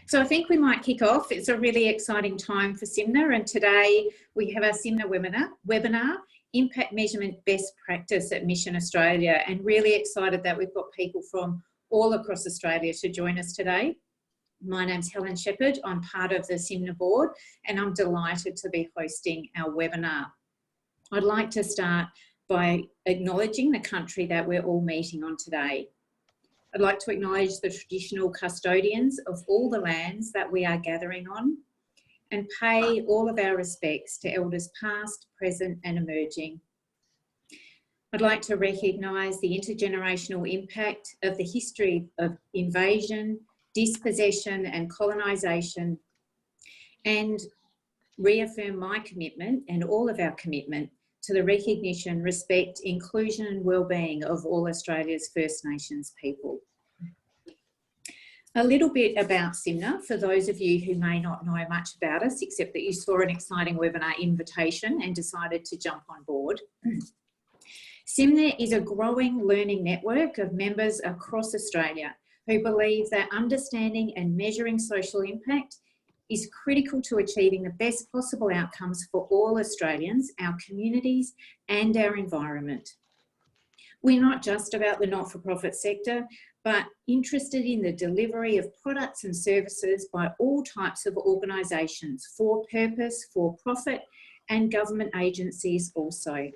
So I think we might kick off. It's a really exciting time for SIMNA, and today we have our SIMNA webinar, Impact Measurement Best Practice at Mission Australia, and really excited that we've got people from all across Australia to join us today. My name's Helen Shepherd. I'm part of the SIMNA board, and I'm delighted to be hosting our webinar. I'd like to start by acknowledging the country that we're all meeting on today. I'd like to acknowledge the traditional custodians of all the lands that we are gathering on and pay all of our respects to elders past, present and emerging. I'd like to recognise the intergenerational impact of the history of invasion, dispossession and colonisation, and reaffirm my commitment and all of our commitment to the recognition, respect, inclusion and wellbeing of all Australia's First Nations people. A little bit about SIMNA for those of you who may not know much about us, except that you saw an exciting webinar invitation and decided to jump on board. SIMNA is a growing learning network of members across Australia who believe that understanding and measuring social impact is critical to achieving the best possible outcomes for all Australians, our communities and our environment. We're not just about the not-for-profit sector, but interested in the delivery of products and services by all types of organisations, for purpose, for profit and government agencies also.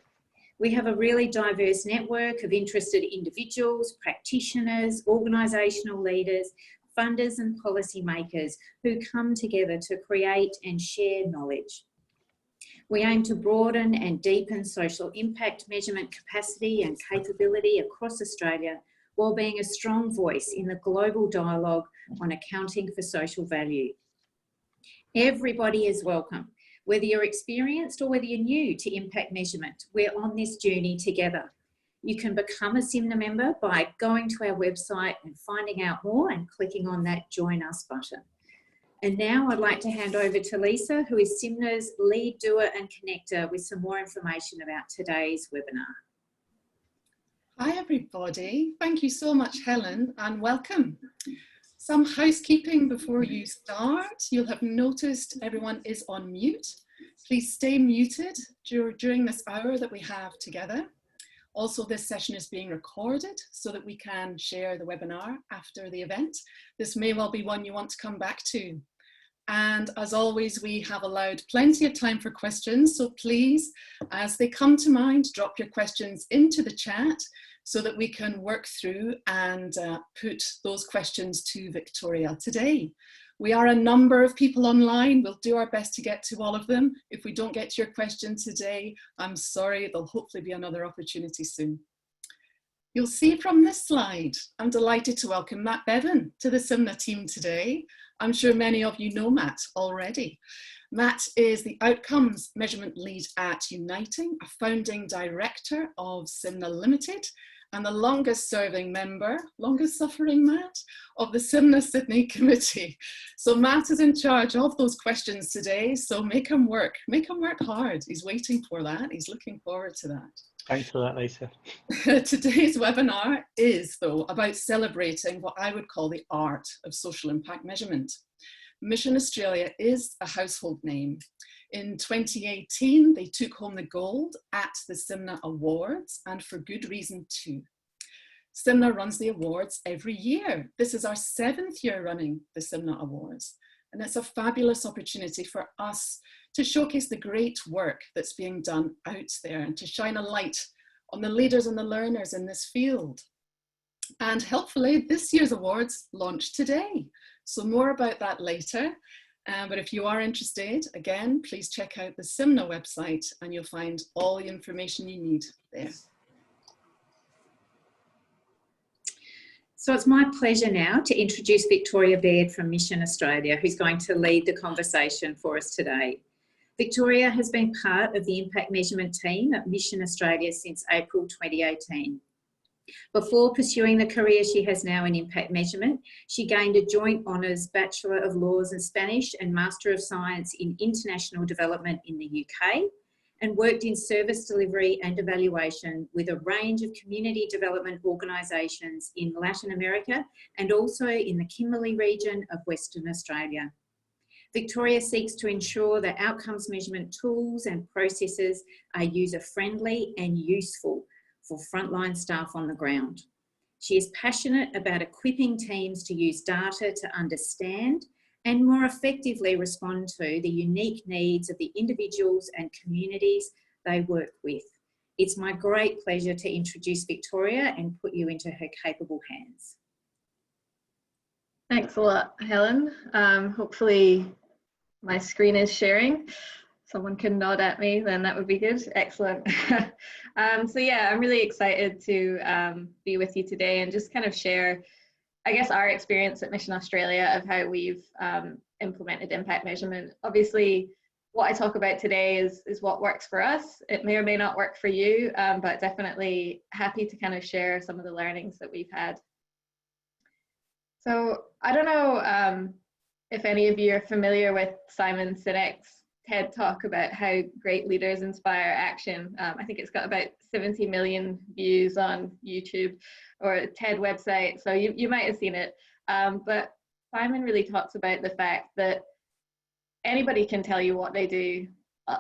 We have a really diverse network of interested individuals, practitioners, organisational leaders, funders and policymakers who come together to create and share knowledge. We aim to broaden and deepen social impact measurement capacity and capability across Australia while being a strong voice in the global dialogue on accounting for social value. Everybody is welcome. Whether you're experienced or whether you're new to impact measurement, we're on this journey together. You can become a SIMNA member by going to our website and finding out more and clicking on that Join Us button. And now I'd like to hand over to Lisa, who is SIMNA's lead doer and connector, with some more information about today's webinar. Hi everybody, thank you so much Helen and welcome. Some housekeeping before you start. You'll have noticed everyone is on mute. Please stay muted during this hour that we have together. Also, this session is being recorded so that we can share the webinar after the event. This may well be one you want to come back to. And as always, we have allowed plenty of time for questions. So please, as they come to mind, drop your questions into the chat so that we can work through and put those questions to Victoria today. We are a number of people online. We'll do our best to get to all of them. If we don't get to your question today, I'm sorry, there'll hopefully be another opportunity soon. You'll see from this slide, I'm delighted to welcome Matt Bevan to the SIMNA team today. I'm sure many of you know Matt already. Matt is the Outcomes Measurement Lead at Uniting, a founding director of SIMNA Limited, and the longest serving member, longest suffering Matt, of the SIMNA Sydney Committee. So Matt is in charge of those questions today, so make him work hard. He's waiting for that, he's looking forward to that. Thanks for that, Lisa. Today's webinar is, though, about celebrating what I would call the art of social impact measurement. Mission Australia is a household name. In 2018, they took home the gold at the SIMNA Awards, and for good reason too. SIMNA runs the awards every year. This is our 7th year running the SIMNA Awards, and it's a fabulous opportunity for us to showcase the great work that's being done out there and to shine a light on the leaders and the learners in this field. And helpfully, this year's awards launched today. So more about that later. But if you are interested, again, please check out the SIMNA website and you'll find all the information you need there. So it's my pleasure now to introduce Victoria Baird from Mission Australia, who's going to lead the conversation for us today. Victoria has been part of the impact measurement team at Mission Australia since April 2018. Before pursuing the career she has now in impact measurement, she gained a joint honours Bachelor of Laws in Spanish and Master of Science in International Development in the UK, and worked in service delivery and evaluation with a range of community development organisations in Latin America and also in the Kimberley region of Western Australia. Victoria seeks to ensure that outcomes measurement tools and processes are user-friendly and useful for frontline staff on the ground. She is passionate about equipping teams to use data to understand and more effectively respond to the unique needs of the individuals and communities they work with. It's my great pleasure to introduce Victoria and put you into her capable hands. Thanks a lot, Helen. Hopefully my screen is sharing. Someone can nod at me, then that would be good. Excellent. So yeah, I'm really excited to be with you today and just kind of share, I guess, our experience at Mission Australia of how we've implemented impact measurement. Obviously, what I talk about today is what works for us. It may or may not work for you, but definitely happy to kind of share some of the learnings that we've had. So I don't know if any of you are familiar with Simon Sinek's TED Talk about how great leaders inspire action. I think it's got about 70 million views on YouTube or a TED website, so you might have seen it. But Simon really talks about the fact that anybody can tell you what they do.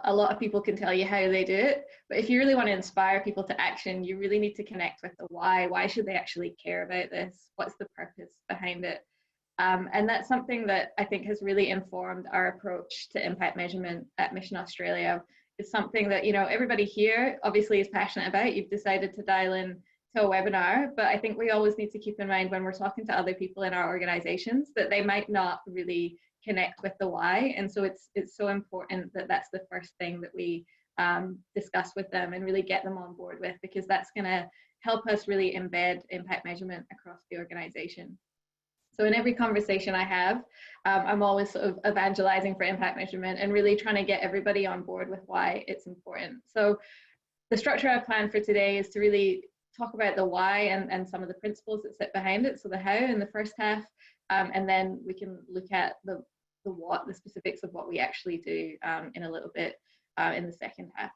A lot of people can tell you how they do it, but if you really want to inspire people to action, you really need to connect with the why. Why should they actually care about this? What's the purpose behind it? And that's something that I think has really informed our approach to impact measurement at Mission Australia. It's something that, you know, everybody here obviously is passionate about. You've decided to dial in to a webinar, but I think we always need to keep in mind when we're talking to other people in our organizations that they might not really connect with the why. And so it's so important that that's the first thing that we discuss with them and really get them on board with, because that's going to help us really embed impact measurement across the organization. So in every conversation I have, I'm always sort of evangelizing for impact measurement and really trying to get everybody on board with why it's important. So the structure I've planned for today is to really talk about the why and some of the principles that sit behind it, so the how in the first half, and then we can look at the what, the specifics of what we actually do in a little bit in the second half.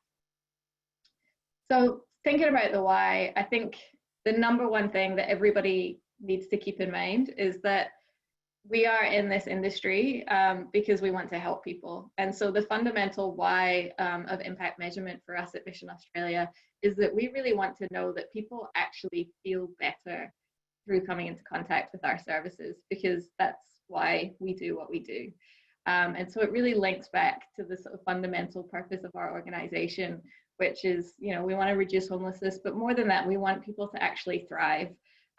So thinking about the why, I think the number one thing that everybody needs to keep in mind is that we are in this industry because we want to help people. And so the fundamental why of impact measurement for us at Mission Australia is that we really want to know that people actually feel better through coming into contact with our services, because that's why we do what we do. And so it really links back to the sort of fundamental purpose of our organization, which is, you know, we want to reduce homelessness, but more than that, we want people to actually thrive.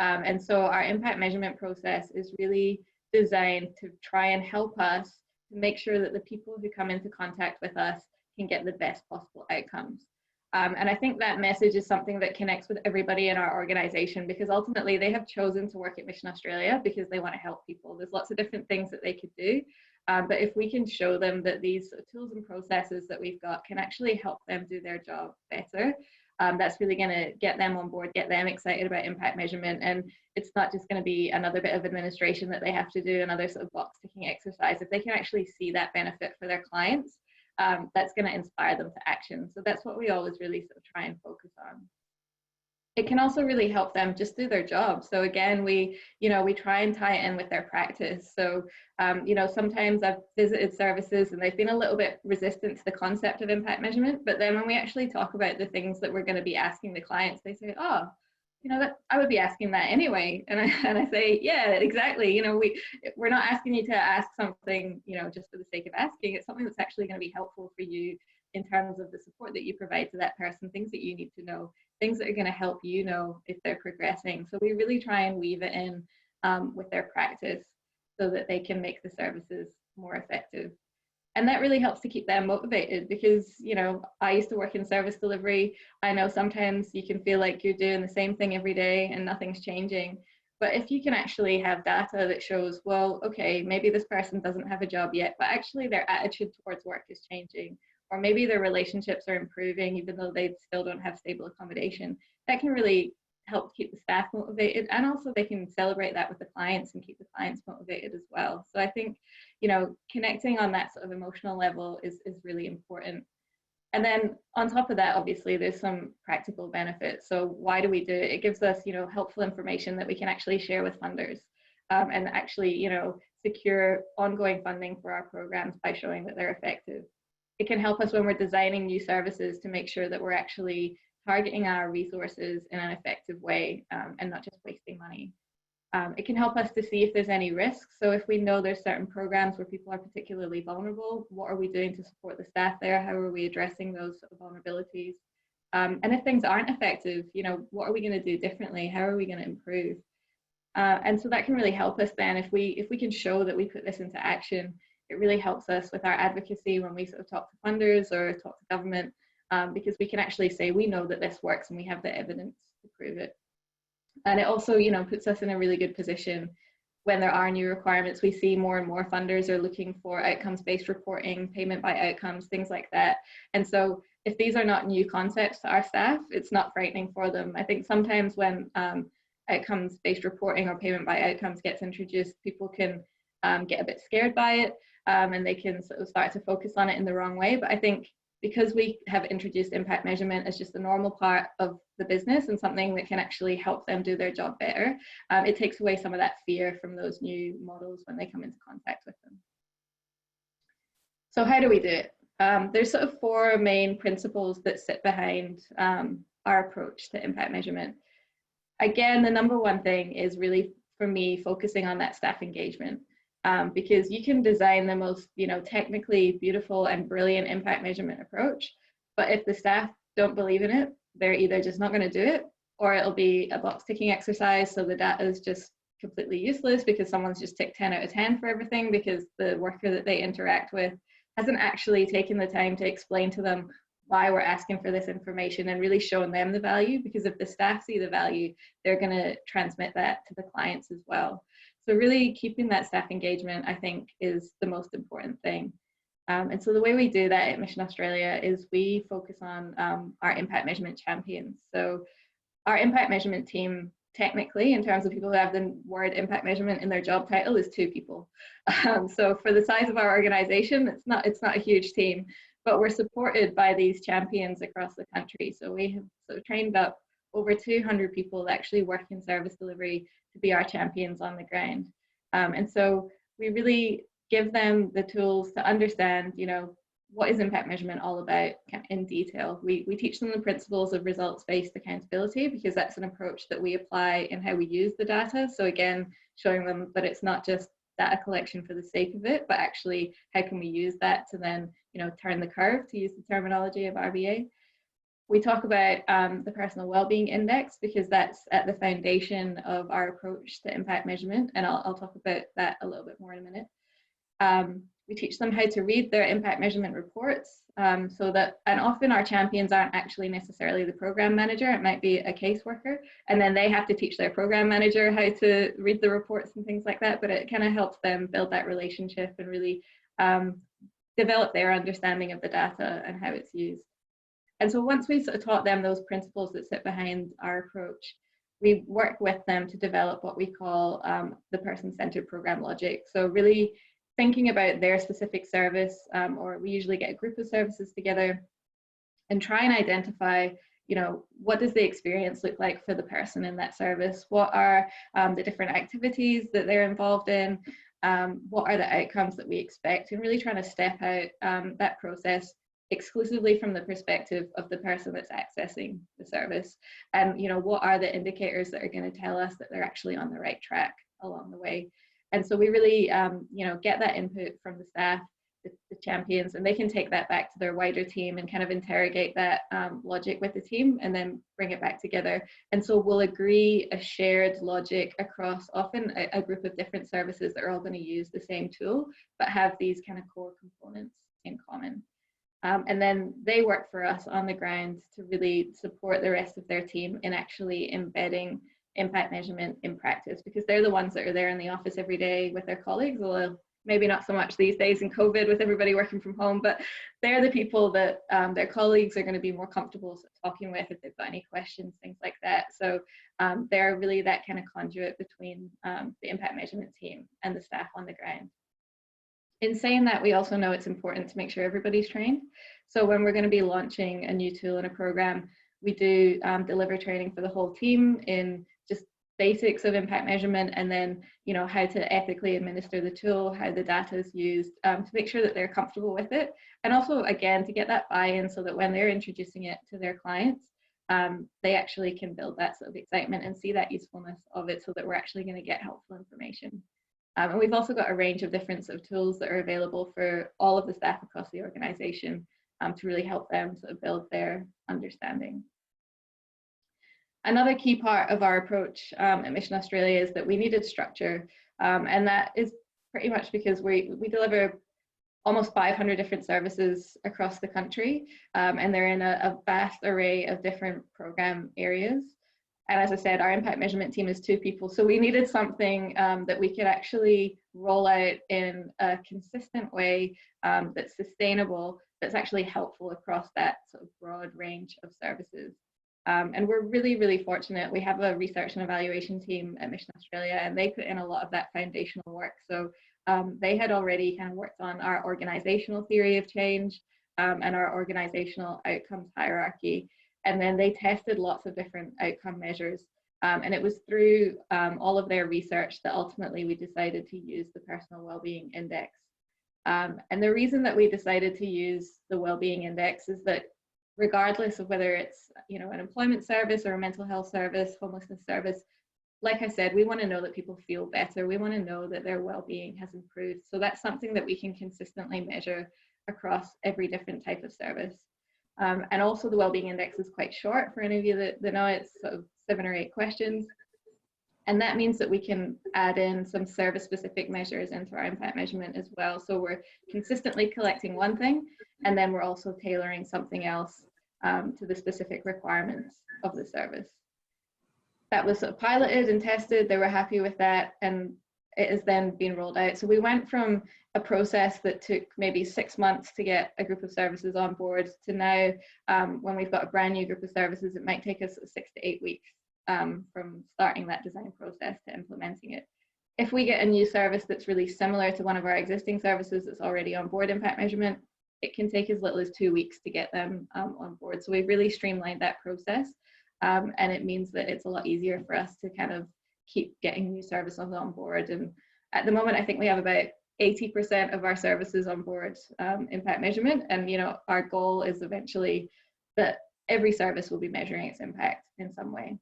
And so our impact measurement process is really designed to try and help us to make sure that the people who come into contact with us can get the best possible outcomes. And I think that message is something that connects with everybody in our organization, because ultimately they have chosen to work at Mission Australia because they want to help people. There's lots of different things that they could do. But if we can show them that these tools and processes that we've got can actually help them do their job better, that's really going to get them on board, get them excited about impact measurement. And it's not just going to be another bit of administration that they have to do, another sort of box ticking exercise. If they can actually see that benefit for their clients, that's going to inspire them to action. So that's what we always really sort of try and focus on. It can also really help them just do their job. So again, we try and tie it in with their practice. So, sometimes I've visited services and they've been a little bit resistant to the concept of impact measurement. But then when we actually talk about the things that we're going to be asking the clients, they say, oh, that I would be asking that anyway. And I say, yeah, exactly. We're not asking you to ask something, just for the sake of asking. It's something that's actually going to be helpful for you in terms of the support that you provide to that person, things that you need to know, things that are going to help you know if they're progressing. So we really try and weave it in with their practice so that they can make the services more effective. And that really helps to keep them motivated, because, I used to work in service delivery. I know sometimes you can feel like you're doing the same thing every day and nothing's changing. But if you can actually have data that shows, well, okay, maybe this person doesn't have a job yet, but actually their attitude towards work is changing, or maybe their relationships are improving even though they still don't have stable accommodation, that can really help keep the staff motivated, and also they can celebrate that with the clients and keep the clients motivated as well. So I think, connecting on that sort of emotional level is really important. And then on top of that, obviously, there's some practical benefits. So why do we do it? It gives us, helpful information that we can actually share with funders, and actually, secure ongoing funding for our programs by showing that they're effective. It can help us when we're designing new services to make sure that we're actually targeting our resources in an effective way, and not just wasting money. It can help us to see if there's any risks. So if we know there's certain programs where people are particularly vulnerable, what are we doing to support the staff there? How are we addressing those vulnerabilities? And if things aren't effective, what are we going to do differently? How are we going to improve? And so that can really help us then if we can show that we put this into action. It really helps us with our advocacy when we sort of talk to funders or talk to government, because we can actually say we know that this works and we have the evidence to prove it. And it also, puts us in a really good position when there are new requirements. We see more and more funders are looking for outcomes-based reporting, payment by outcomes, things like that. And so if these are not new concepts to our staff, it's not frightening for them. I think sometimes when outcomes-based reporting or payment by outcomes gets introduced, people can get a bit scared by it, and they can sort of start to focus on it in the wrong way. But I think because we have introduced impact measurement as just a normal part of the business and something that can actually help them do their job better, it takes away some of that fear from those new models when they come into contact with them. So how do we do it? There's sort of 4 main principles that sit behind our approach to impact measurement. Again, the number one thing is really, for me, focusing on that staff engagement. Because you can design the most, technically beautiful and brilliant impact measurement approach, but if the staff don't believe in it, they're either just not going to do it, or it'll be a box ticking exercise. So the data is just completely useless because someone's just ticked 10 out of 10 for everything because the worker that they interact with hasn't actually taken the time to explain to them why we're asking for this information and really showing them the value. Because if the staff see the value, they're going to transmit that to the clients as well. So really keeping that staff engagement, I think, is the most important thing. And so the way we do that at Mission Australia is we focus on our impact measurement champions. So our impact measurement team, technically, in terms of people who have the word impact measurement in their job title, is 2 people. So for the size of our organization, it's not a huge team, but we're supported by these champions across the country. So we have sort of trained up over 200 people that actually work in service delivery to be our champions on the ground. And so we really give them the tools to understand, what is impact measurement all about in detail. We teach them the principles of results-based accountability, because that's an approach that we apply in how we use the data. So again, showing them that it's not just data collection for the sake of it, but actually how can we use that to then, turn the curve, to use the terminology of RBA. We talk about the personal wellbeing index, because that's at the foundation of our approach to impact measurement, and I'll talk about that a little bit more in a minute. We teach them how to read their impact measurement reports, and often our champions aren't actually necessarily the program manager, it might be a caseworker, and then they have to teach their program manager how to read the reports and things like that, but it kind of helps them build that relationship and really develop their understanding of the data and how it's used. And so once we sort of taught them those principles that sit behind our approach, we work with them to develop what we call the person-centered program logic. So really thinking about their specific service, or we usually get a group of services together and try and identify, what does the experience look like for the person in that service? What are the different activities that they're involved in? What are the outcomes that we expect? And really trying to step out that process exclusively from the perspective of the person that's accessing the service, and what are the indicators that are going to tell us that they're actually on the right track along the way. And so we really get that input from the staff, the champions, and they can take that back to their wider team and kind of interrogate that logic with the team and then bring it back together. And so we'll agree a shared logic across often a group of different services that are all going to use the same tool but have these kind of core components in common. And then they work for us on the ground to really support the rest of their team in actually embedding impact measurement in practice, because they're the ones that are there in the office every day with their colleagues, although maybe not so much these days in COVID with everybody working from home, but they're the people that their colleagues are going to be more comfortable talking with if they've got any questions, things like that. So they're really that kind of conduit between the impact measurement team and the staff on the ground. In saying that, we also know it's important to make sure everybody's trained. So when we're going to be launching a new tool in a program, we do deliver training for the whole team in just basics of impact measurement, and then, you know, how to ethically administer the tool, how the data is used, to make sure that they're comfortable with it. And also, again, to get that buy-in so that when they're introducing it to their clients, they actually can build that sort of excitement and see that usefulness of it, so that we're actually going to get helpful information. And we've also got a range of different sort of tools that are available for all of the staff across the organisation to really help them sort of build their understanding. Another key part of our approach at Mission Australia is that we needed structure, and that is pretty much because we deliver almost 500 different services across the country, and they're in a vast array of different program areas. And as I said, our impact measurement team is 2 people, so we needed something that we could actually roll out in a consistent way, that's sustainable, that's actually helpful across that sort of broad range of services. And we're really, really fortunate. We have a research and evaluation team at Mission Australia, and they put in a lot of that foundational work. So they had already kind of worked on our organizational theory of change and our organizational outcomes hierarchy. And then they tested lots of different outcome measures. And it was through all of their research that ultimately we decided to use the Personal Wellbeing Index. And the reason that we decided to use the Wellbeing Index is that regardless of whether it's, you know, an employment service or a mental health service, homelessness service, like I said, we want to know that people feel better. We want to know that their well-being has improved. So that's something that we can consistently measure across every different type of service. And also the Wellbeing Index is quite short. For any of you that know, it's sort of 7 or 8 questions. And that means that we can add in some service-specific measures into our impact measurement as well. So we're consistently collecting one thing, and then we're also tailoring something else to the specific requirements of the service. That was sort of piloted and tested. They were happy with that, and it has then been rolled out. So we went from a process that took maybe 6 months to get a group of services on board to now, when we've got a brand new group of services, it might take us 6 to 8 weeks from starting that design process to implementing it. If we get a new service that's really similar to one of our existing services that's already on board impact measurement, it can take as little as 2 weeks to get them on board. So we've really streamlined that process, and it means that it's a lot easier for us to kind of keep getting new services on board. And at the moment, I think we have about 80% of our services on board impact measurement, and you know, our goal is eventually that every service will be measuring its impact in some way.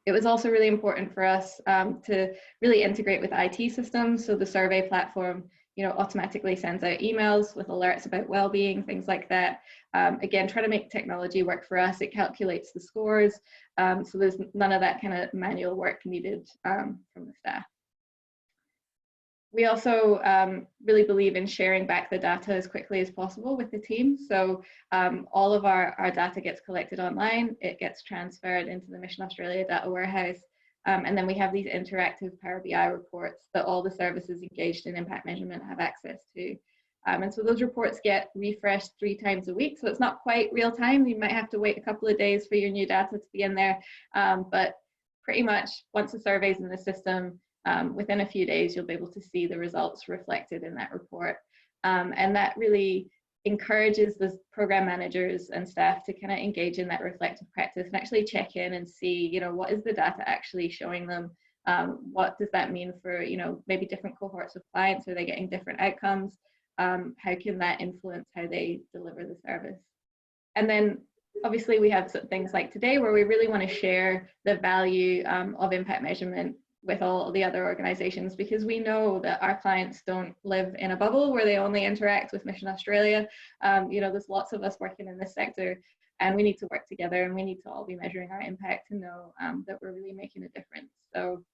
It was also really important for us to really integrate with IT systems. So the survey platform, you know, automatically sends out emails with alerts about well-being, things like that. Again, try to make technology work for us. It calculates the scores. So there's none of that kind of manual work needed from the staff. We also really believe in sharing back the data as quickly as possible with the team. So all of our data gets collected online. It gets transferred into the Mission Australia data warehouse. And then we have these interactive Power BI reports that all the services engaged in impact measurement have access to. And so those reports get refreshed 3 times a week. So it's not quite real time. You might have to wait a couple of days for your new data to be in there. But pretty much once the survey's in the system, within a few days, you'll be able to see the results reflected in that report. And that really encourages the program managers and staff to kind of engage in that reflective practice and actually check in and see, you know, what is the data actually showing them? What does that mean for, you know, maybe different cohorts of clients? Are they getting different outcomes? How can that influence how they deliver the service? And then obviously we have things like today where we really want to share the value of impact measurement with all the other organizations, because we know that our clients don't live in a bubble where they only interact with Mission Australia. You know, there's lots of us working in this sector, and we need to work together, and we need to all be measuring our impact to know that we're really making a difference. So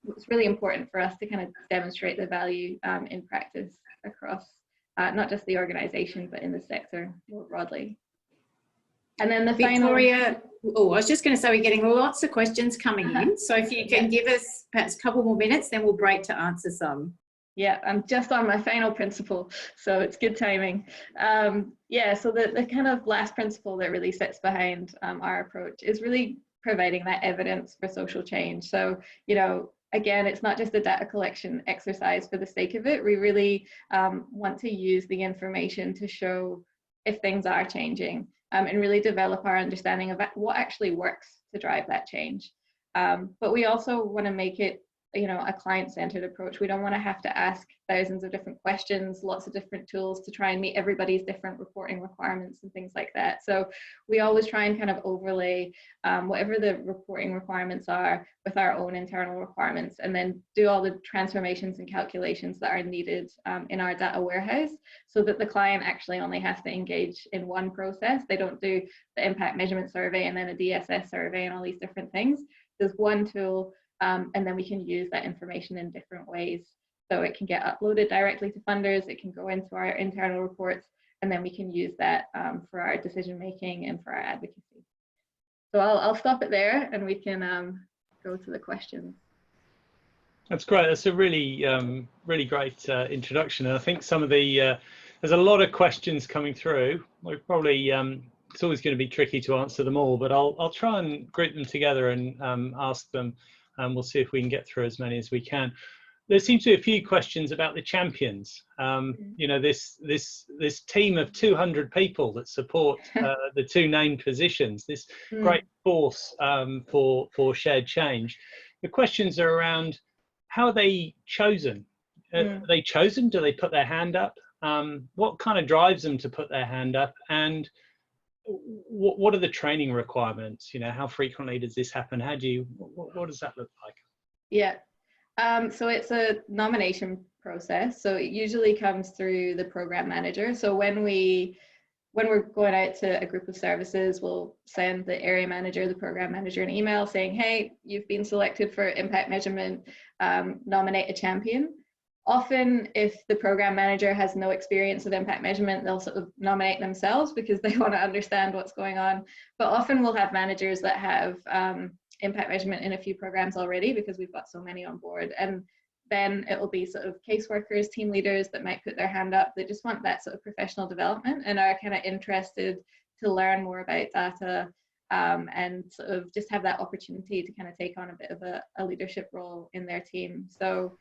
it's really important for us to kind of demonstrate the value in practice across not just the organization, but in the sector more broadly. And then the Victoria, oh, I was just going to say we're getting lots of questions coming in. So if you can give us perhaps a couple more minutes, then we'll break to answer some. Yeah, I'm just on my final principle, so it's good timing. Yeah, so the kind of last principle that really sits behind our approach is really providing that evidence for social change. So, you know, again, it's not just a data collection exercise for the sake of it. We really want to use the information to show if things are changing, and really develop our understanding of what actually works to drive that change. But we also want to make it, a client-centered approach. We don't want to have to ask thousands of different questions, lots of different tools to try and meet everybody's different reporting requirements and things like that. So we always try and kind of overlay whatever the reporting requirements are with our own internal requirements, and then do all the transformations and calculations that are needed in our data warehouse, so that the client actually only has to engage in one process. They don't do the impact measurement survey and then a DSS survey and all these different things. There's one tool, and then we can use that information in different ways. So it can get uploaded directly to funders, it can go into our internal reports, and then we can use that for our decision making and for our advocacy. So I'll stop it there, and we can go to the questions. That's great. That's a really, really great introduction. And I think some of the, there's a lot of questions coming through. We're probably, it's always going to be tricky to answer them all, but I'll try and group them together and ask them, and we'll see if we can get through as many as we can. There seems to be a few questions about the champions. This team of 200 people that support the two named positions, this great force for shared change. The questions are around, how are they chosen? Are they chosen? Do they put their hand up? What kind of drives them to put their hand up? And what are the training requirements? How frequently does this happen? What does that look like? Yeah, so it's a nomination process. So it usually comes through the program manager. So when we're going out to a group of services, we'll send the area manager, the program manager, an email saying, hey, you've been selected for impact measurement, nominate a champion. Often, if the program manager has no experience with impact measurement, they'll sort of nominate themselves because they want to understand what's going on. But often we'll have managers that have impact measurement in a few programs already, because we've got so many on board. And then it will be sort of caseworkers, team leaders that might put their hand up. They just want that sort of professional development and are kind of interested to learn more about data, and sort of just have that opportunity to kind of take on a bit of a leadership role in their team. So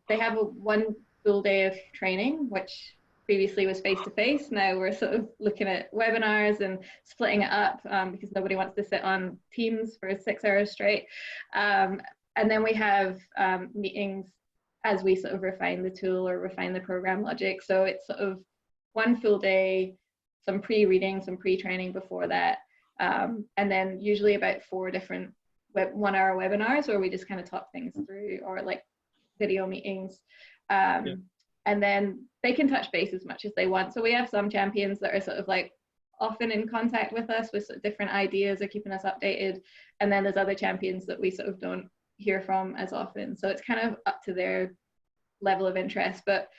they have one full day of training, which previously was face-to-face. Now we're sort of looking at webinars and splitting it up because nobody wants to sit on Teams for 6 hours straight. And then we have meetings as we sort of refine the tool or refine the program logic. So it's sort of one full day, some pre-reading, some pre-training before that. And then usually about 4 different 1-hour webinars where we just kind of talk things through, or like video meetings. And then they can touch base as much as they want. So we have some champions that are sort of like often in contact with us with sort of different ideas or keeping us updated. And then there's other champions that we sort of don't hear from as often. So it's kind of up to their level of interest. But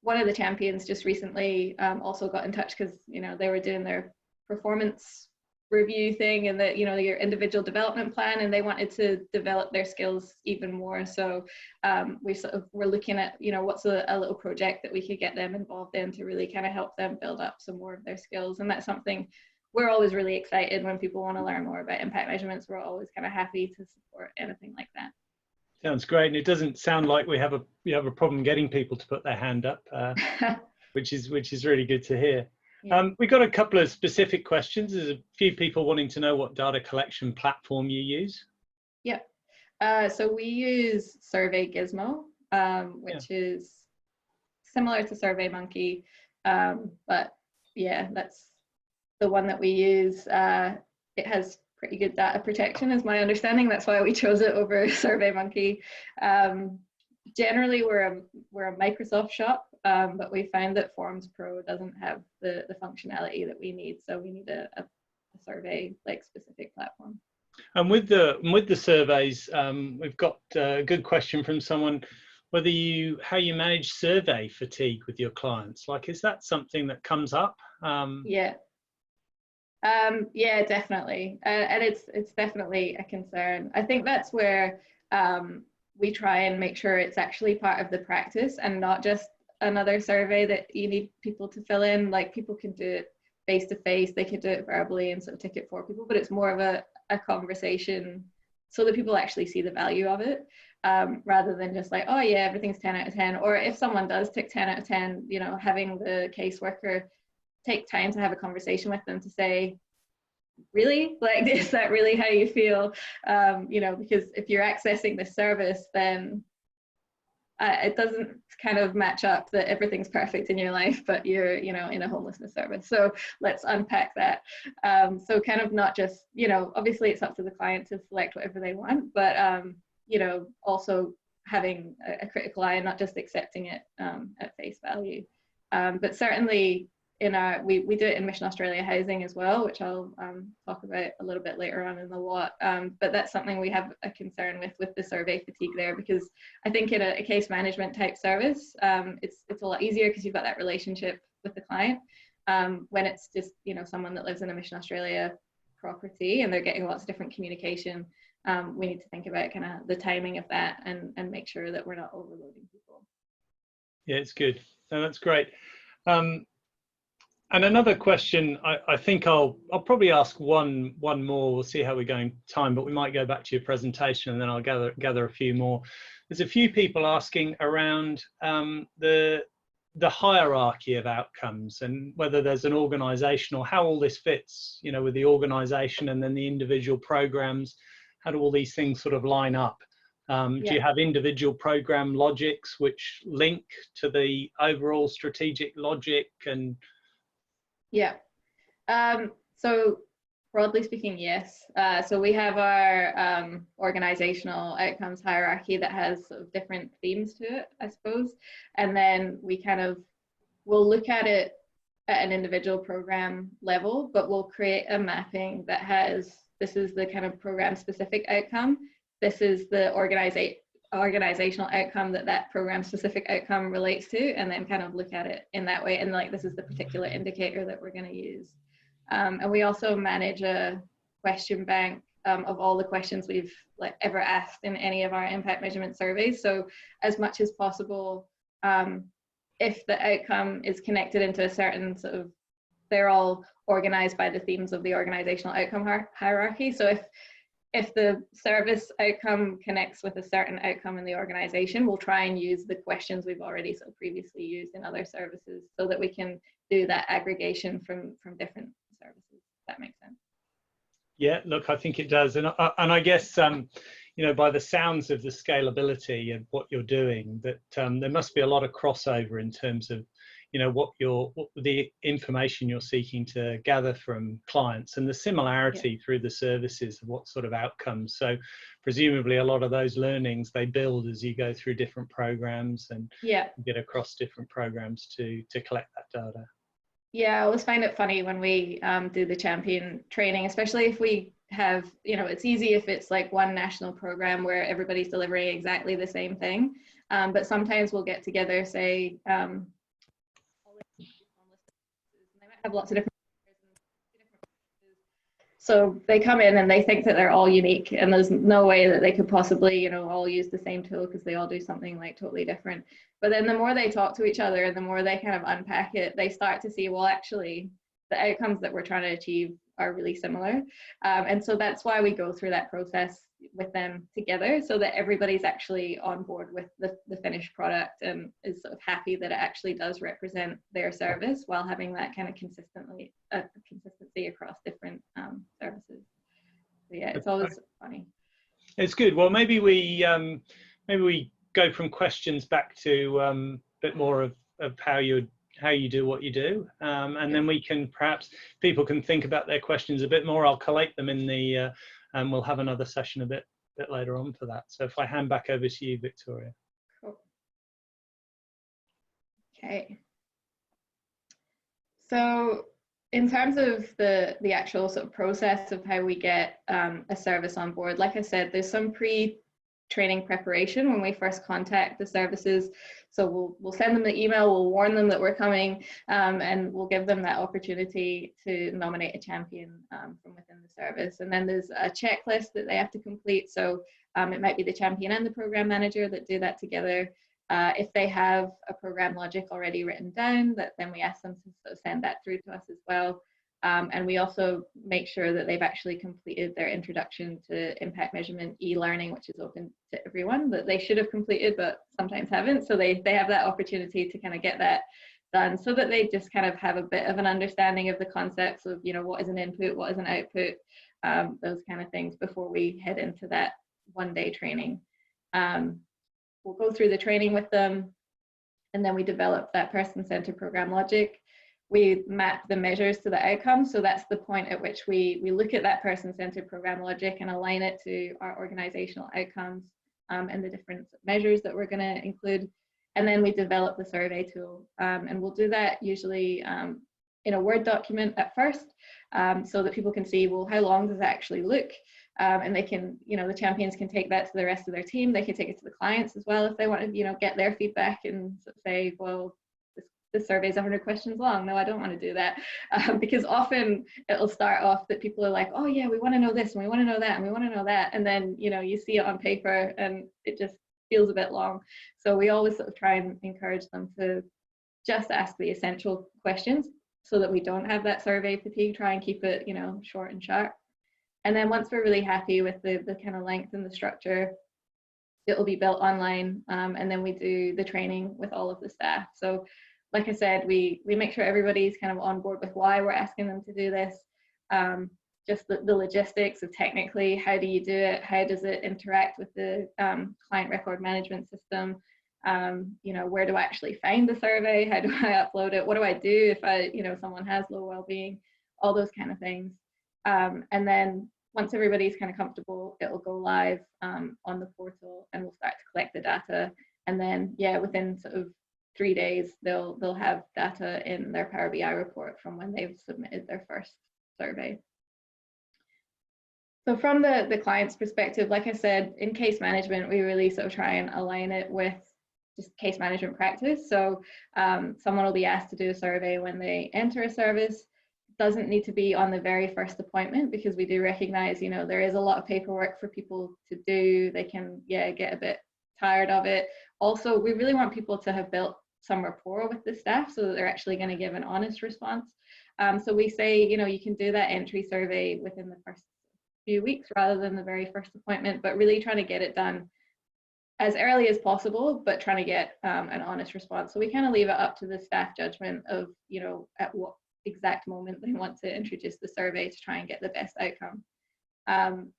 one of the champions just recently also got in touch because, they were doing their performance review thing and your individual development plan, and they wanted to develop their skills even more. So we're looking at what's a little project that we could get them involved in to really kind of help them build up some more of their skills. And that's something we're always really excited when people want to learn more about impact measurements. We're always kind of happy to support anything like that. Sounds great, and it doesn't sound like we have a problem getting people to put their hand up, which is really good to hear. Yeah. We've got a couple of specific questions. There's a few people wanting to know what data collection platform you use. Yeah, so we use Survey Gizmo, which is similar to SurveyMonkey, but yeah, that's the one that we use. It has pretty good data protection, is my understanding. That's why we chose it over SurveyMonkey. Generally, we're a Microsoft shop, but we found that Forms Pro doesn't have the functionality that we need, so we need a survey specific platform. And with the surveys, we've got a good question from someone, how you manage survey fatigue with your clients. Like, is that something that comes up? Yeah. Yeah, definitely, and it's definitely a concern. I think that's where we try and make sure it's actually part of the practice and not just another survey that you need people to fill in. Like, people can do it face to face, they could do it verbally and sort of tick it for people, but it's more of a conversation so that people actually see the value of it, rather than just like, oh yeah, everything's 10 out of 10. Or if someone does tick 10 out of 10, you know, having the caseworker take time to have a conversation with them to say, really, like, is that really how you feel? You know, because if you're accessing this service, then it doesn't kind of match up that everything's perfect in your life, but you're, you know, in a homelessness service. So let's unpack that. So kind of not just, you know, obviously it's up to the client to select whatever they want, but, you know, also having a critical eye and not just accepting it at face value. But certainly in our, we do it in Mission Australia Housing as well, which I'll talk about a little bit later on in the what. But that's something we have a concern with the survey fatigue there, because I think in a case management type service, it's a lot easier because you've got that relationship with the client. When it's just, you know, someone that lives in a Mission Australia property and they're getting lots of different communication, we need to think about kind of the timing of that and make sure that we're not overloading people. Yeah, it's good. No, that's great. And another question, I think I'll probably ask one more. We'll see how we're going time, but we might go back to your presentation and then I'll gather a few more. There's a few people asking around the hierarchy of outcomes and whether there's an organisation or how all this fits, you know, with the organisation and then the individual programs. How do all these things sort of line up? Do you have individual program logics which link to the overall strategic logic? And yeah, so broadly speaking, yes. So we have our organizational outcomes hierarchy that has sort of different themes to it, I suppose, and then we kind of will look at it at an individual program level, but we'll create a mapping that has, this is the kind of program specific outcome, this is the organizational outcome that program specific outcome relates to, and then kind of look at it in that way, and like, this is the particular indicator that we're going to use. And we also manage a question bank of all the questions we've ever asked in any of our impact measurement surveys. So as much as possible, if the outcome is connected into a certain sort of, they're all organized by the themes of the organizational outcome hierarchy. So if the service outcome connects with a certain outcome in the organization, we'll try and use the questions we've already sort of previously used in other services so that we can do that aggregation from different services, if that makes sense. Yeah, look, I think it does. And I guess, you know, by the sounds of the scalability of what you're doing, that there must be a lot of crossover in terms of, you know, what the information you're seeking to gather from clients and the similarity through the services of what sort of outcomes. So presumably a lot of those learnings they build as you go through different programs and get across different programs to collect that data. Yeah, I always find it funny when we do the champion training, especially if we have, you know, it's easy if it's like one national program where everybody's delivering exactly the same thing. But sometimes we'll get together, say, they might have lots of different, so they come in and they think that they're all unique and there's no way that they could possibly, you know, all use the same tool because they all do something like totally different. But then the more they talk to each other and the more they kind of unpack it, they start to see, well, actually the outcomes that we're trying to achieve are really similar. And so that's why we go through that process with them together, so that everybody's actually on board with the finished product and is sort of happy that it actually does represent their service while having that kind of consistency across different services. So yeah, it's always funny. It's good. Well, maybe we go from questions back to a bit more of how you do what you do, and then we can, perhaps people can think about their questions a bit more. I'll collate them in the and we'll have another session a bit later on for that. So if I hand back over to you, Victoria. Cool. Okay. So in terms of the actual sort of process of how we get a service on board, like I said, there's some pre-training preparation when we first contact the services. So we'll send them the email, we'll warn them that we're coming, and we'll give them that opportunity to nominate a champion from within the service. And then there's a checklist that they have to complete. So it might be the champion and the program manager that do that together. If they have a program logic already written down, then we ask them to sort of send that through to us as well. And we also make sure that they've actually completed their introduction to impact measurement e-learning, which is open to everyone, that they should have completed but sometimes haven't. So they have that opportunity to kind of get that done, so that they just kind of have a bit of an understanding of the concepts of, you know, what is an input, what is an output, those kind of things before we head into that one-day training. We'll go through the training with them, and then we develop that person-centered program logic. We map the measures to the outcomes. So that's the point at which we look at that person-centered program logic and align it to our organizational outcomes and the different measures that we're going to include. And then we develop the survey tool. And we'll do that usually in a Word document at first, so that people can see, well, how long does it actually look? And they can, you know, the champions can take that to the rest of their team. They can take it to the clients as well if they want to, you know, get their feedback and say, well, this survey is 100 questions long. No, I don't want to do that. Because often it'll start off that people are like, oh yeah, we want to know this and we want to know that and we want to know that. And then, you know, you see it on paper and it just feels a bit long. So we always sort of try and encourage them to just ask the essential questions so that we don't have that survey fatigue, try and keep it, you know, short and sharp. And then once we're really happy with the kind of length and the structure, it will be built online. And then we do the training with all of the staff. So like I said, we make sure everybody's kind of on board with why we're asking them to do this. Just the logistics of technically, how do you do it? How does it interact with the client record management system? You know, where do I actually find the survey? How do I upload it? What do I do if I, you know, someone has low well-being? All those kind of things. And then once everybody's kind of comfortable, it'll go live on the portal and we'll start to collect the data. And then, yeah, within sort of 3 days, they'll have data in their Power BI report from when they've submitted their first survey. So from the client's perspective, like I said, in case management, we really sort of try and align it with just case management practice. So someone will be asked to do a survey when they enter a service. It doesn't need to be on the very first appointment, because we do recognize, you know, there is a lot of paperwork for people to do. They can, yeah, get a bit tired of it. Also, we really want people to have built some rapport with the staff so that they're actually going to give an honest response. So we say, you know, you can do that entry survey within the first few weeks rather than the very first appointment, but really trying to get it done as early as possible, but trying to get an honest response. So we kind of leave it up to the staff judgment of, you know, at what exact moment they want to introduce the survey to try and get the best outcome.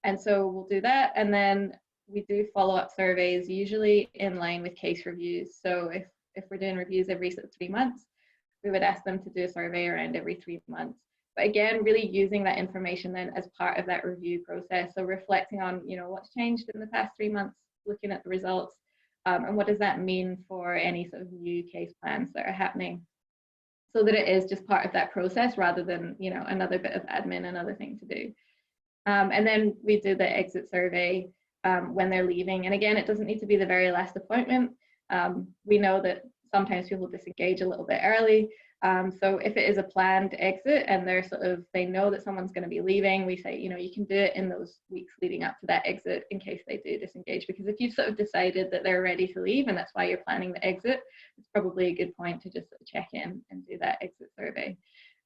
And so we'll do that. And then we do follow-up surveys, usually in line with case reviews. So if we're doing reviews every 3 months, we would ask them to do a survey around every 3 months. But again, really using that information then as part of that review process. So reflecting on, you know, what's changed in the past 3 months, looking at the results, and what does that mean for any sort of new case plans that are happening, so that it is just part of that process rather than, you know, another bit of admin, another thing to do. And then we do the exit survey when they're leaving. And again, it doesn't need to be the very last appointment. We know that sometimes people disengage a little bit early. So if it is a planned exit and they know that someone's going to be leaving, we say, you know, you can do it in those weeks leading up to that exit in case they do disengage. Because if you've sort of decided that they're ready to leave and that's why you're planning the exit, it's probably a good point to just check in and do that exit survey.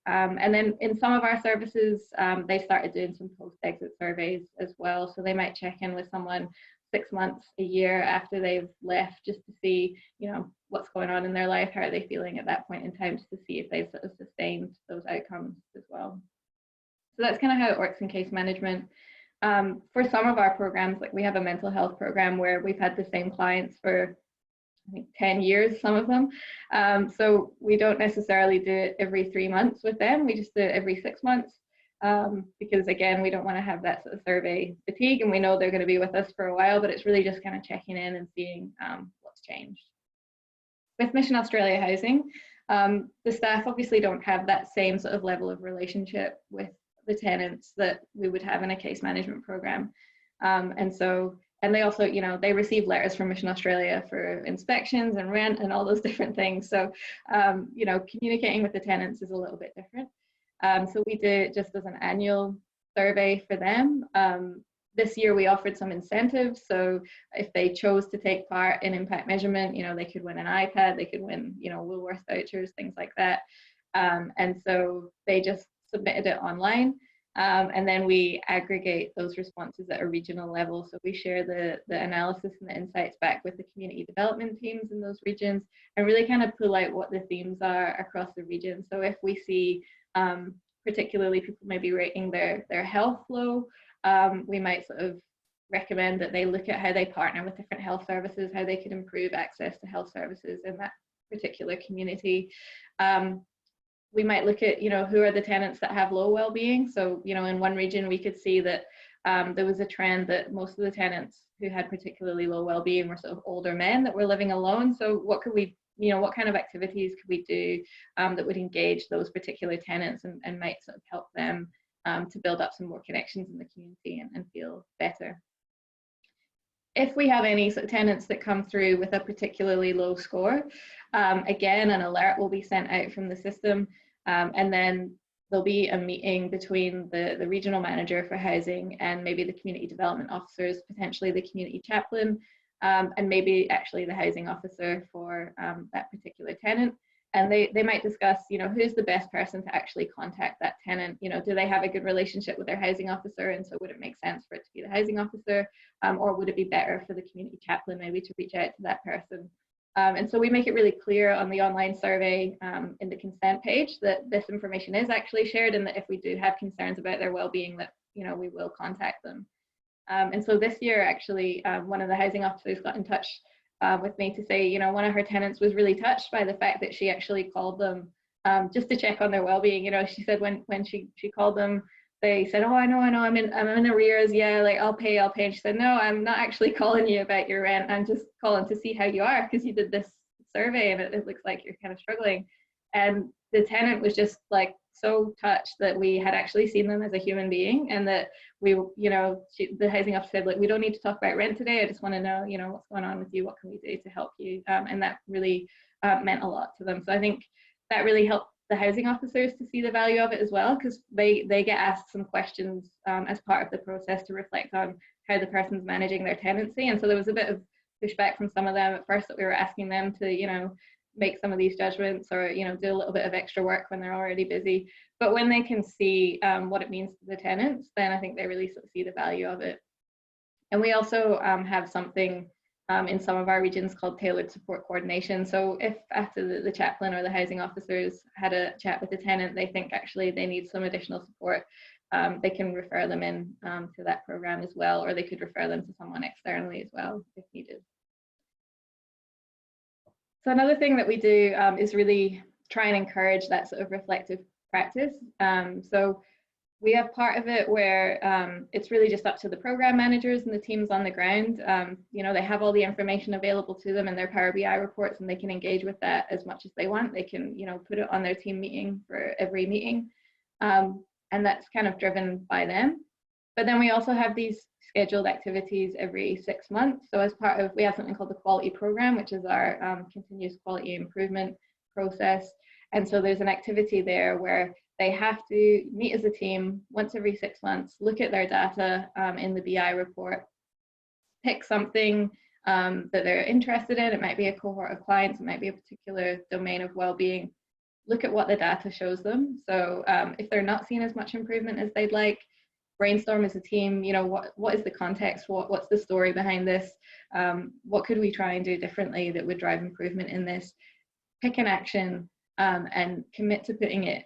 And then in some of our services, they started doing some post-exit surveys as well. So they might check in with someone 6 months, a year after they've left, just to see, you know, what's going on in their life, how are they feeling at that point in time, just to see if they've sort of sustained those outcomes as well. So that's kind of how it works in case management. For some of our programs, like we have a mental health program where we've had the same clients for, I think, 10 years, some of them. So we don't necessarily do it every 3 months with them. We just do it every 6 months. Because again, we don't want to have that sort of survey fatigue, and we know they're going to be with us for a while, but it's really just kind of checking in and seeing what's changed. With Mission Australia Housing, the staff obviously don't have that same sort of level of relationship with the tenants that we would have in a case management program. And they also, you know, they receive letters from Mission Australia for inspections and rent and all those different things. So, you know, communicating with the tenants is a little bit different. So we do it just as an annual survey for them. This year we offered some incentives. So if they chose to take part in impact measurement, you know, they could win an iPad, they could win, you know, Woolworth vouchers, things like that. And so they just submitted it online. And then we aggregate those responses at a regional level. So we share the analysis and the insights back with the community development teams in those regions and really kind of pull out what the themes are across the region. So if we see particularly people maybe rating their health low, we might sort of recommend that they look at how they partner with different health services, how they could improve access to health services in that particular community. We might look at, who are the tenants that have low well-being. So, in one region we could see that there was a trend that most of the tenants who had particularly low well-being were sort of older men that were living alone. So what could we, what kind of activities could we do that would engage those particular tenants and might sort of help them to build up some more connections in the community and feel better. If we have any sort of tenants that come through with a particularly low score, again, an alert will be sent out from the system, and then there'll be a meeting between the regional manager for housing and maybe the community development officers, potentially the community chaplain, and maybe actually the housing officer for that particular tenant. And they might discuss, who's the best person to actually contact that tenant. Do they have a good relationship with their housing officer? And so would it make sense for it to be the housing officer? Or would it be better for the community chaplain maybe to reach out to that person? And so we make it really clear on the online survey in the consent page that this information is actually shared, and that if we do have concerns about their well-being, that we will contact them. And so this year, actually, one of the housing officers got in touch with me to say, one of her tenants was really touched by the fact that she actually called them just to check on their well-being. She said when she called them, they said, oh, I know, I'm in arrears. Yeah, like I'll pay. And she said, no, I'm not actually calling you about your rent. I'm just calling to see how you are because you did this survey and it looks like you're kind of struggling. And the tenant was just like so touched that we had actually seen them as a human being, and that we, the housing officer said, like, we don't need to talk about rent today. I just want to know, what's going on with you. What can we do to help you? And that really meant a lot to them. So I think that really helped the housing officers to see the value of it as well, because they get asked some questions as part of the process to reflect on how the person's managing their tenancy. And so there was a bit of pushback from some of them at first that we were asking them to, make some of these judgments or, do a little bit of extra work when they're already busy. But when they can see what it means to the tenants, then I think they really sort of see the value of it. And we also have something in some of our regions called tailored support coordination. So if after the chaplain or the housing officers had a chat with the tenant, they think actually they need some additional support, they can refer them in to that program as well, or they could refer them to someone externally as well if needed. So another thing that we do is really try and encourage that sort of reflective practice. So we have part of it where it's really just up to the program managers and the teams on the ground. They have all the information available to them in their Power BI reports, and they can engage with that as much as they want. They can, put it on their team meeting for every meeting. And that's kind of driven by them. But then we also have these scheduled activities every 6 months. So as part of, we have something called the quality program, which is our continuous quality improvement process. And so there's an activity there where they have to meet as a team once every 6 months, look at their data in the BI report, pick something that they're interested in. It might be a cohort of clients, it might be a particular domain of well-being. Look at what the data shows them. So if they're not seeing as much improvement as they'd like, brainstorm as a team, what is the context, what's the story behind this, what could we try and do differently that would drive improvement in this, pick an action and commit to putting it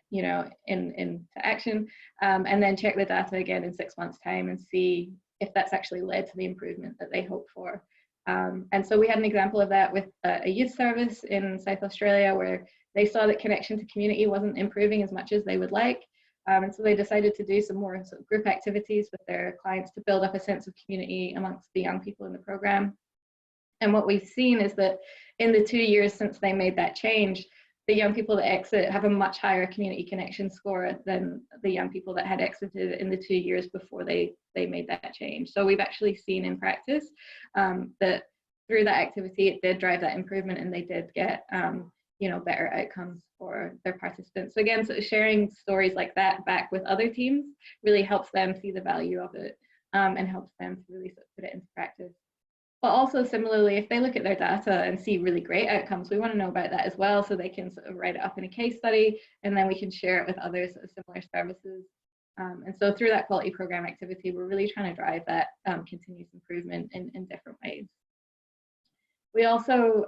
into action, and then check the data again in 6 months time and see if that's actually led to the improvement that they hope for. And so we had an example of that with a youth service in South Australia where they saw that connection to community wasn't improving as much as they would like. And so they decided to do some more sort of group activities with their clients to build up a sense of community amongst the young people in the program. And what we've seen is that in the 2 years since they made that change, the young people that exit have a much higher community connection score than the young people that had exited in the 2 years before they made that change. So we've actually seen in practice that through that activity, it did drive that improvement, and they did get better outcomes for their participants. So again, sort of sharing stories like that back with other teams really helps them see the value of it and helps them to really sort of put it into practice. But also similarly, if they look at their data and see really great outcomes, we want to know about that as well, so they can sort of write it up in a case study, and then we can share it with others of similar services. And so through that quality program activity, we're really trying to drive that continuous improvement in different ways. We also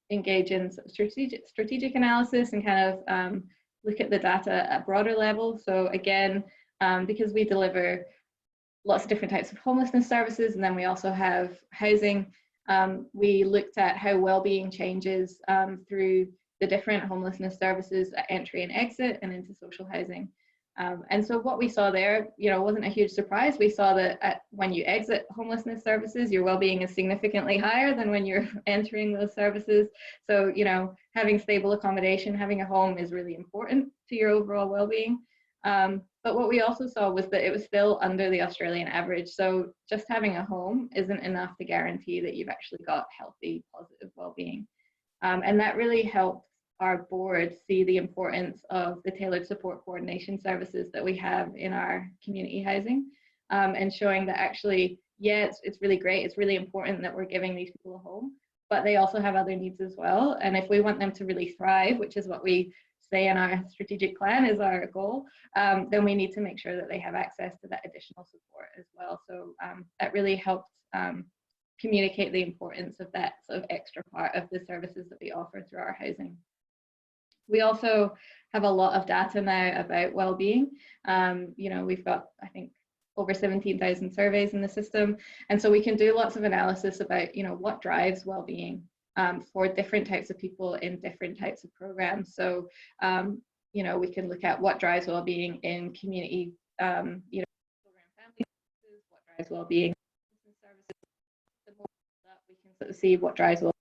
engage in strategic analysis and kind of look at the data at a broader level. So again, because we deliver lots of different types of homelessness services, and then we also have housing, we looked at how well-being changes through the different homelessness services at entry and exit and into social housing. And so what we saw there, wasn't a huge surprise. We saw that when you exit homelessness services, your well-being is significantly higher than when you're entering those services. So, having stable accommodation, having a home is really important to your overall well-being. But what we also saw was that it was still under the Australian average. So just having a home isn't enough to guarantee that you've actually got healthy, positive well-being. And that really helped our board see the importance of the tailored support coordination services that we have in our community housing, and showing that actually, yeah, it's really great. It's really important that we're giving these people a home, but they also have other needs as well. And if we want them to really thrive, which is what we say in our strategic plan is our goal, then we need to make sure that they have access to that additional support as well. So that really helps communicate the importance of that sort of extra part of the services that we offer through our housing. We also have a lot of data now about well-being. We've got, I think, over 17,000 surveys in the system. And so we can do lots of analysis about, what drives well-being for different types of people in different types of programs. So, we can look at what drives well-being in community, program family services, what drives well-being in services. The more that we can sort of see what drives well-being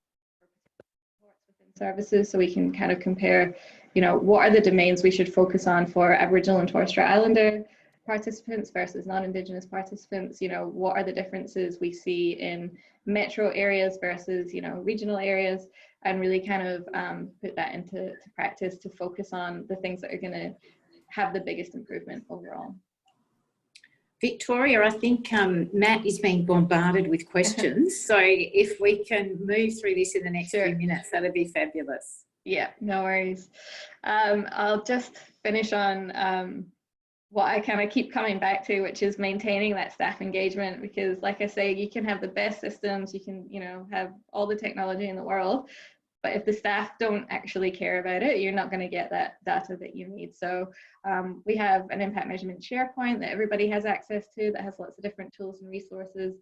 within services, so we can kind of compare, what are the domains we should focus on for Aboriginal and Torres Strait Islander participants versus non-Indigenous participants. What are the differences we see in metro areas versus, regional areas, and really kind of put that into practice to focus on the things that are going to have the biggest improvement overall. Victoria, I think Matt is being bombarded with questions. So if we can move through this in the next few minutes, that'd be fabulous. Yeah, no worries. I'll just finish on what I kind of keep coming back to, which is maintaining that staff engagement, because like I say, you can have the best systems, you can, have all the technology in the world, but if the staff don't actually care about it, you're not going to get that data that you need. So we have an impact measurement SharePoint that everybody has access to that has lots of different tools and resources.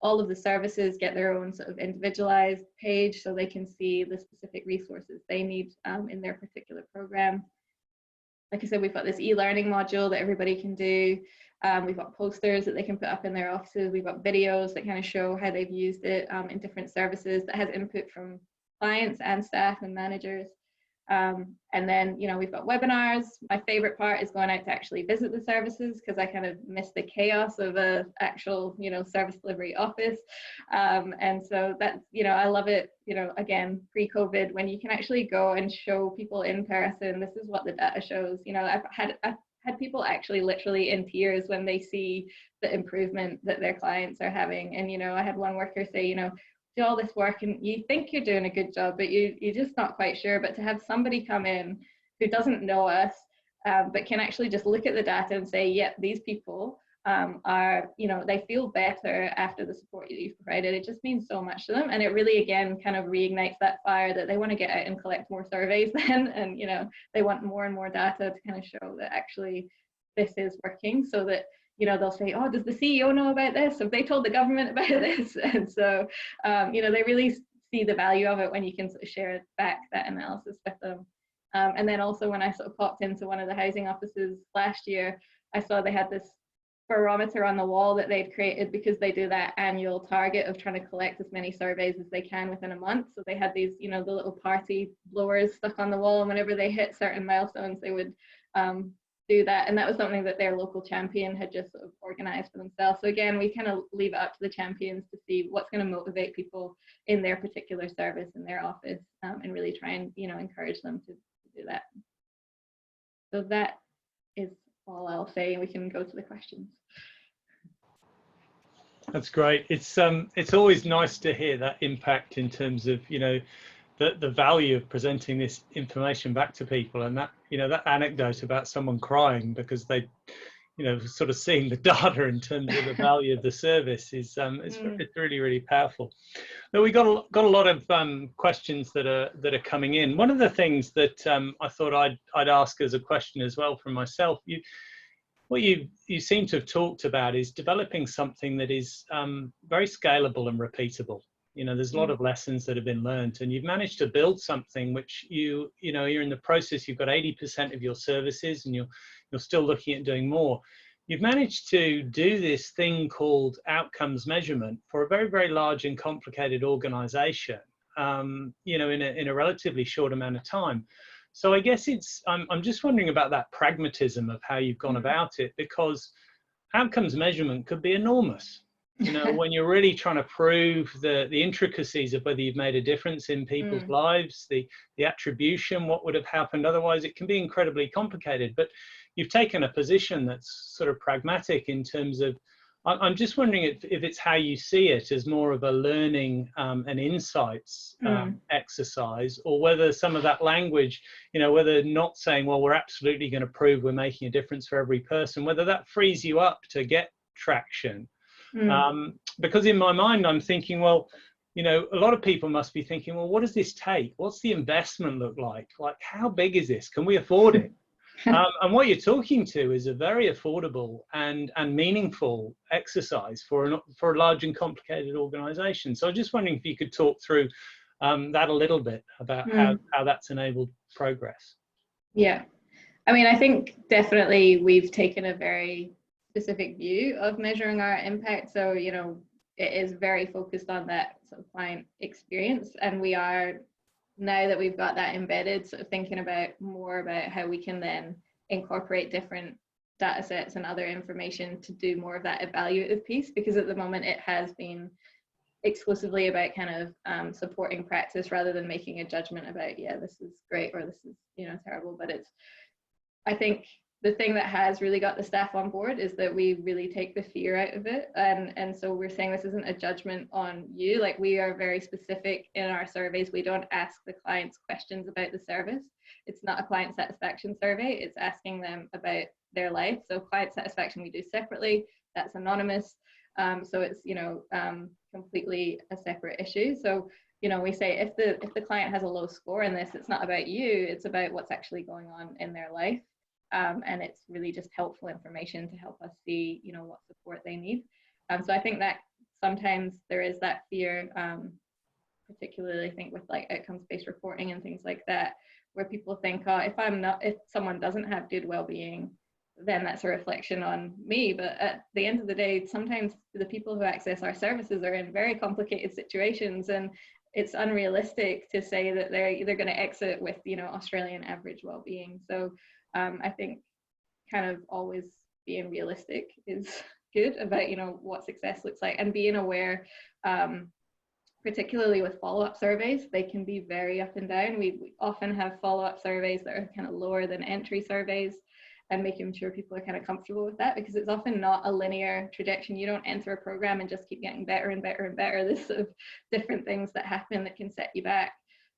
All of the services get their own sort of individualized page so they can see the specific resources they need in their particular program. Like I said, we've got this e-learning module that everybody can do. We've got posters that they can put up in their offices. We've got videos that kind of show how they've used it in different services that has input from clients and staff and managers. And then, we've got webinars. My favorite part is going out to actually visit the services, because I kind of miss the chaos of a actual, service delivery office. And so that, I love it, again, pre-COVID, when you can actually go and show people in person, this is what the data shows. I've had people actually literally in tears when they see the improvement that their clients are having. And, I had one worker say, do all this work and you think you're doing a good job, but you're just not quite sure. But to have somebody come in who doesn't know us, but can actually just look at the data and say, yep, these people are, they feel better after the support that you've provided. It just means so much to them. And it really, again, kind of reignites that fire that they want to get out and collect more surveys then. And, they want more and more data to kind of show that actually this is working, so that they'll say, oh, does the CEO know about this? Have they told the government about this? And so, they really see the value of it when you can sort of share back that analysis with them. And then also when I sort of popped into one of the housing offices last year, I saw they had this barometer on the wall that they'd created, because they do that annual target of trying to collect as many surveys as they can within a month. So they had these, the little party blowers stuck on the wall, and whenever they hit certain milestones, they would do that. And that was something that their local champion had just sort of organized for themselves. So again, we kind of leave it up to the champions to see what's going to motivate people in their particular service in their office, and really try and encourage them to do that. So that is all I'll say. We can go to the questions. That's great. It's always nice to hear that impact in terms of, you know, the value of presenting this information back to people, and that, you know, that anecdote about someone crying because they, you know, sort of seeing the data in terms of the value of the service is it's really, really powerful. Now, we got a lot of questions that are coming in. One of the things that I thought I'd ask as a question as well from myself, what you seem to have talked about is developing something that is very scalable and repeatable. You know, there's a lot of lessons that have been learned, and you've managed to build something which you know, you're in the process, you've got 80% of your services and you're still looking at doing more. You've managed to do this thing called outcomes measurement for a very, very large and complicated organization, you know, in a relatively short amount of time. So I guess I'm just wondering about that pragmatism of how you've gone about it, because outcomes measurement could be enormous. You know, when you're really trying to prove the intricacies of whether you've made a difference in people's lives, the attribution, what would have happened otherwise, it can be incredibly complicated. But you've taken a position that's sort of pragmatic in terms of, I'm just wondering if it's how you see it as more of a learning and insights exercise, or whether some of that language, you know, whether not saying, well, we're absolutely going to prove we're making a difference for every person, whether that frees you up to get traction. Because in my mind, I'm thinking, well, you know, a lot of people must be thinking, well, what does this take? What's the investment look like? Like, how big is this? Can we afford it? And what you're talking to is a very affordable and meaningful exercise for a large and complicated organization. So I'm just wondering if you could talk through that a little bit about how that's enabled progress. Yeah, I mean, I think definitely we've taken a very specific view of measuring our impact. So, you know, it is very focused on that sort of client experience, and we are, now that we've got that embedded, sort of thinking about more about how we can then incorporate different data sets and other information to do more of that evaluative piece, because at the moment it has been exclusively about kind of supporting practice rather than making a judgment about, yeah, this is great or this is, you know, terrible. But it's, I think the thing that has really got the staff on board is that we really take the fear out of it. And so we're saying this isn't a judgment on you. Like, we are very specific in our surveys. We don't ask the clients questions about the service. It's not a client satisfaction survey. It's asking them about their life. So client satisfaction we do separately. That's anonymous. So it's, you know, completely a separate issue. So, you know, we say if the client has a low score in this, it's not about you. It's about what's actually going on in their life. And it's really just helpful information to help us see, you know, what support they need. So I think that sometimes there is that fear, particularly I think with like outcomes-based reporting and things like that, where people think, oh, if someone doesn't have good well-being, then that's a reflection on me. But at the end of the day, sometimes the people who access our services are in very complicated situations, and it's unrealistic to say that they're going to exit with, you know, Australian average well-being. So I think kind of always being realistic is good about, you know, what success looks like, and being aware, particularly with follow-up surveys, they can be very up and down. We often have follow-up surveys that are kind of lower than entry surveys, and making sure people are kind of comfortable with that, because it's often not a linear trajectory. You don't enter a program and just keep getting better and better and better. There's sort of different things that happen that can set you back.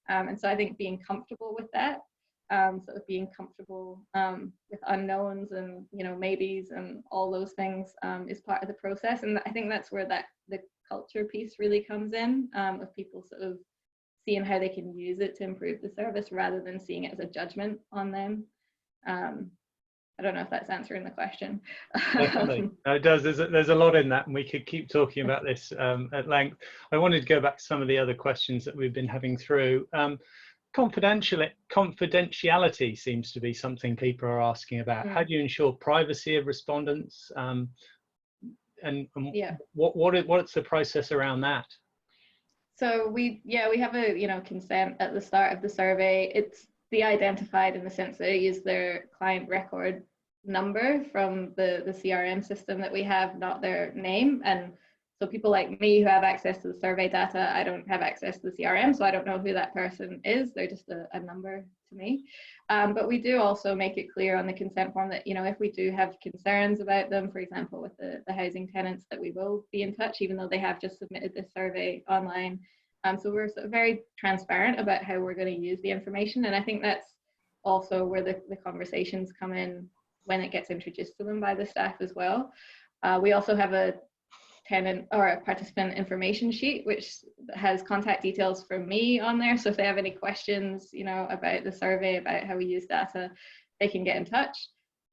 And so I think being comfortable with that, sort of being comfortable with unknowns and, you know, maybes and all those things is part of the process. And I think that's where the culture piece really comes in, of people sort of seeing how they can use it to improve the service rather than seeing it as a judgment on them. I don't know if that's answering the question. Definitely. No, it does. There's a lot in that, and we could keep talking about this at length. I wanted to go back to some of the other questions that we've been having through. Confidentiality seems to be something people are asking about. How do you ensure privacy of respondents? And yeah, what's the process around that? So we have a, you know, consent at the start of the survey. It's de-identified in the sense that they use their client record number from the CRM system that we have, not their name. And So people like me who have access to the survey data, I don't have access to the CRM, so I don't know who that person is. They're just a number to me. But we do also make it clear on the consent form that, you know, if we do have concerns about them, for example, with the housing tenants, that we will be in touch, even though they have just submitted this survey online. So we're sort of very transparent about how we're going to use the information. And I think that's also where the conversations come in when it gets introduced to them by the staff as well. We also have a tenant or a participant information sheet, which has contact details for me on there. So if they have any questions, you know, about the survey, about how we use data, they can get in touch.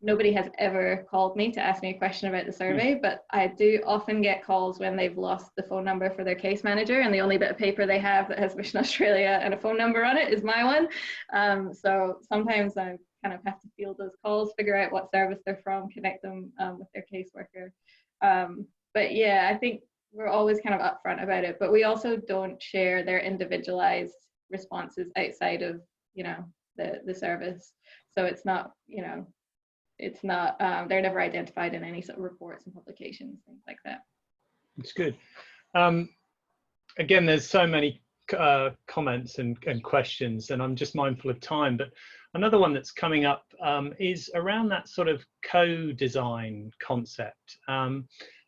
Nobody has ever called me to ask me a question about the survey, but I do often get calls when they've lost the phone number for their case manager, and the only bit of paper they have that has Mission Australia and a phone number on it is my one. So sometimes I kind of have to field those calls, figure out what service they're from, connect them with their caseworker. But yeah, I think we're always kind of upfront about it, but we also don't share their individualized responses outside of, you know, the service. So it's not, you know, it's not, they're never identified in any sort of reports and publications, things like that. It's good. Again, there's so many comments and questions, and I'm just mindful of time, but another one that's coming up is around that sort of co-design concept.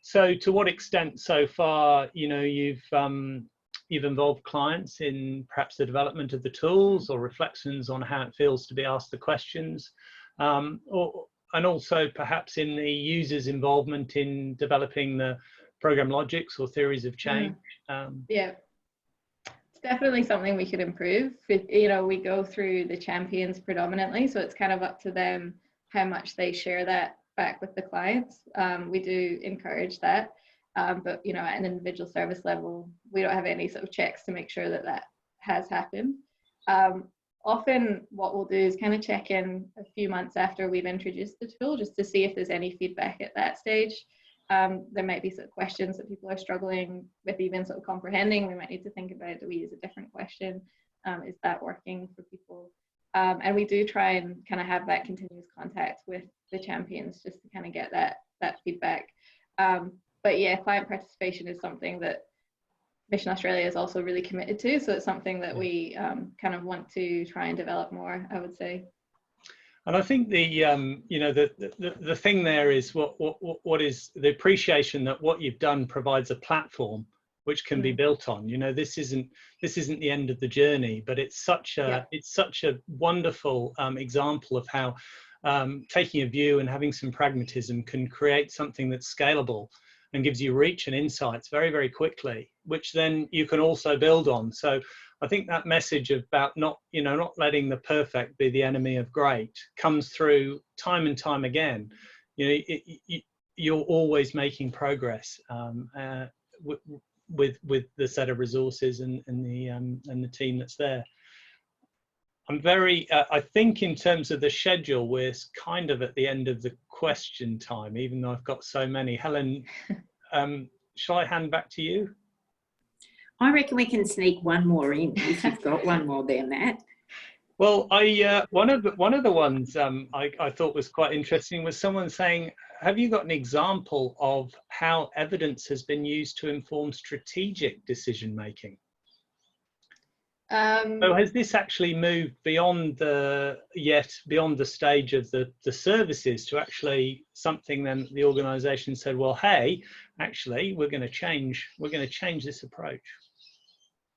So to what extent so far, you know, you've involved clients in perhaps the development of the tools or reflections on how it feels to be asked the questions, and also perhaps in the user's involvement in developing the program logics or theories of change? Yeah, it's definitely something we could improve. You know, we go through the champions predominantly, so it's kind of up to them how much they share that back with the clients. We do encourage that, but you know, at an individual service level, we don't have any sort of checks to make sure that that has happened. Often what we'll do is kind of check in a few months after we've introduced the tool, just to see if there's any feedback at that stage. There might be sort of questions that people are struggling with even sort of comprehending. We might need to think about, do we use a different question? Is that working for people? And we do try and kind of have that continuous contact with the champions just to kind of get that feedback. But yeah, client participation is something that Mission Australia is also really committed to. So it's something that we kind of want to try and develop more, I would say. And I think the you know, the thing there is what is the appreciation that what you've done provides a platform which can be built on. You know, this isn't the end of the journey, but it's such a wonderful example of how taking a view and having some pragmatism can create something that's scalable and gives you reach and insights very, very quickly, which then you can also build on. So I think that message about not letting the perfect be the enemy of great comes through time and time again. You know, you're always making progress with the set of resources and the team that's there. I'm very, I think in terms of the schedule, we're kind of at the end of the question time, even though I've got so many. Helen, shall I hand back to you? I reckon we can sneak one more in if you've got one more there, Matt. Well, one of the ones I thought was quite interesting was someone saying, have you got an example of how evidence has been used to inform strategic decision making? So has this actually moved beyond the stage of the services to actually something then the organisation said, well, hey, actually we're going to change this approach?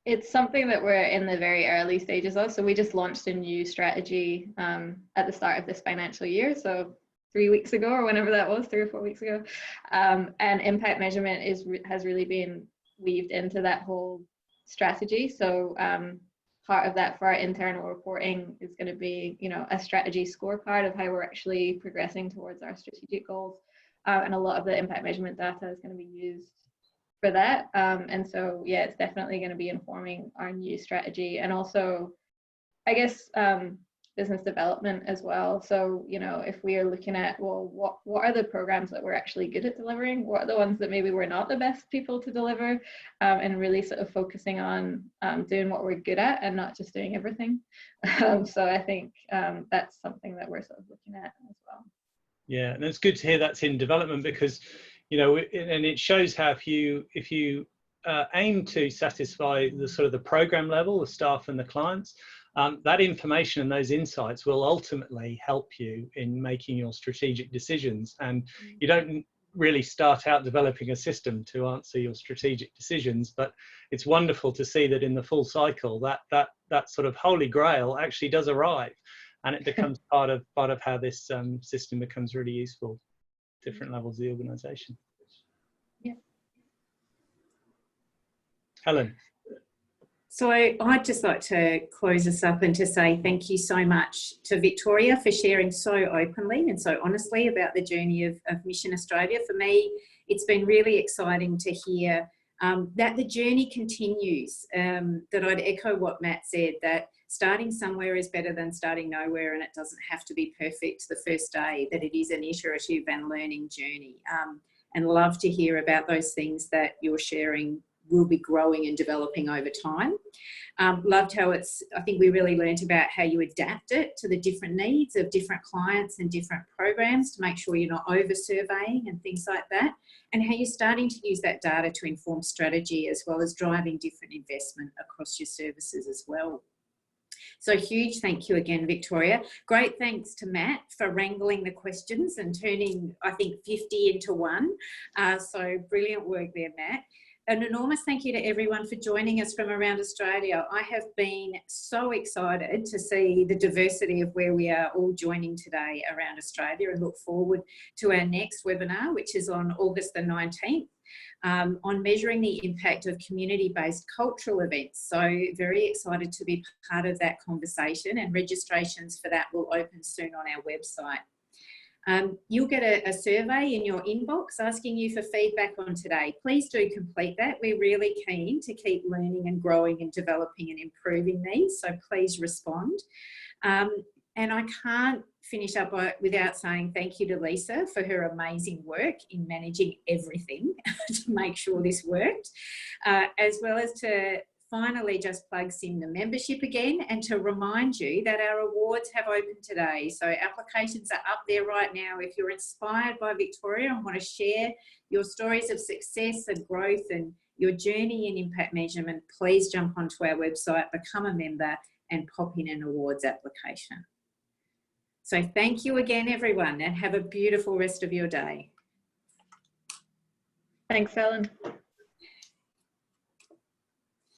It's something that we're in the very early stages of. So we just launched a new strategy at the start of this financial year. So 3 weeks ago, or whenever that was, 3 or 4 weeks ago. And impact measurement has really been weaved into that whole strategy. So part of that for our internal reporting is going to be, you know, a strategy scorecard of how we're actually progressing towards our strategic goals. And a lot of the impact measurement data is going to be used for that. And so, yeah, it's definitely going to be informing our new strategy, and also, I guess, business development as well. So, you know, if we are looking at, well, what are the programs that we're actually good at delivering? What are the ones that maybe we're not the best people to deliver? And really sort of focusing on doing what we're good at and not just doing everything. So I think that's something that we're sort of looking at as well. Yeah, and it's good to hear that's in development, because you know, and it shows how if you aim to satisfy the sort of the program level, the staff and the clients, that information and those insights will ultimately help you in making your strategic decisions. And you don't really start out developing a system to answer your strategic decisions, but it's wonderful to see that in the full cycle that sort of holy grail actually does arrive, and it becomes part of how this system becomes really useful at different levels of the organization. Yeah. Helen. So I'd just like to close us up and to say thank you so much to Victoria for sharing so openly and so honestly about the journey of Mission Australia. For me, it's been really exciting to hear that the journey continues, that I'd echo what Matt said, that starting somewhere is better than starting nowhere, and it doesn't have to be perfect the first day, that it is an iterative and learning journey. And love to hear about those things that you're sharing will be growing and developing over time. Loved how I think we really learned about how you adapt it to the different needs of different clients and different programs to make sure you're not over surveying and things like that, and how you're starting to use that data to inform strategy as well as driving different investment across your services as well. So huge thank you again, Victoria. Great thanks to Matt for wrangling the questions and turning, I think, 50 into one. So brilliant work there, Matt. An enormous thank you to everyone for joining us from around Australia. I have been so excited to see the diversity of where we are all joining today around Australia, and look forward to our next webinar, which is on August the 19th, on measuring the impact of community-based cultural events. So very excited to be part of that conversation, and registrations for that will open soon on our website. You'll get a survey in your inbox asking you for feedback on today. Please do complete that. We're really keen to keep learning and growing and developing and improving these, so please respond. And I can't finish up without saying thank you to Lisa for her amazing work in managing everything to make sure this worked, as well as to finally just plug SIMNA membership again, and to remind you that our awards have opened today. So applications are up there right now. If you're inspired by Victoria and want to share your stories of success and growth and your journey in impact measurement, please jump onto our website, become a member, and pop in an awards application. So thank you again, everyone, and have a beautiful rest of your day. Thanks, Helen.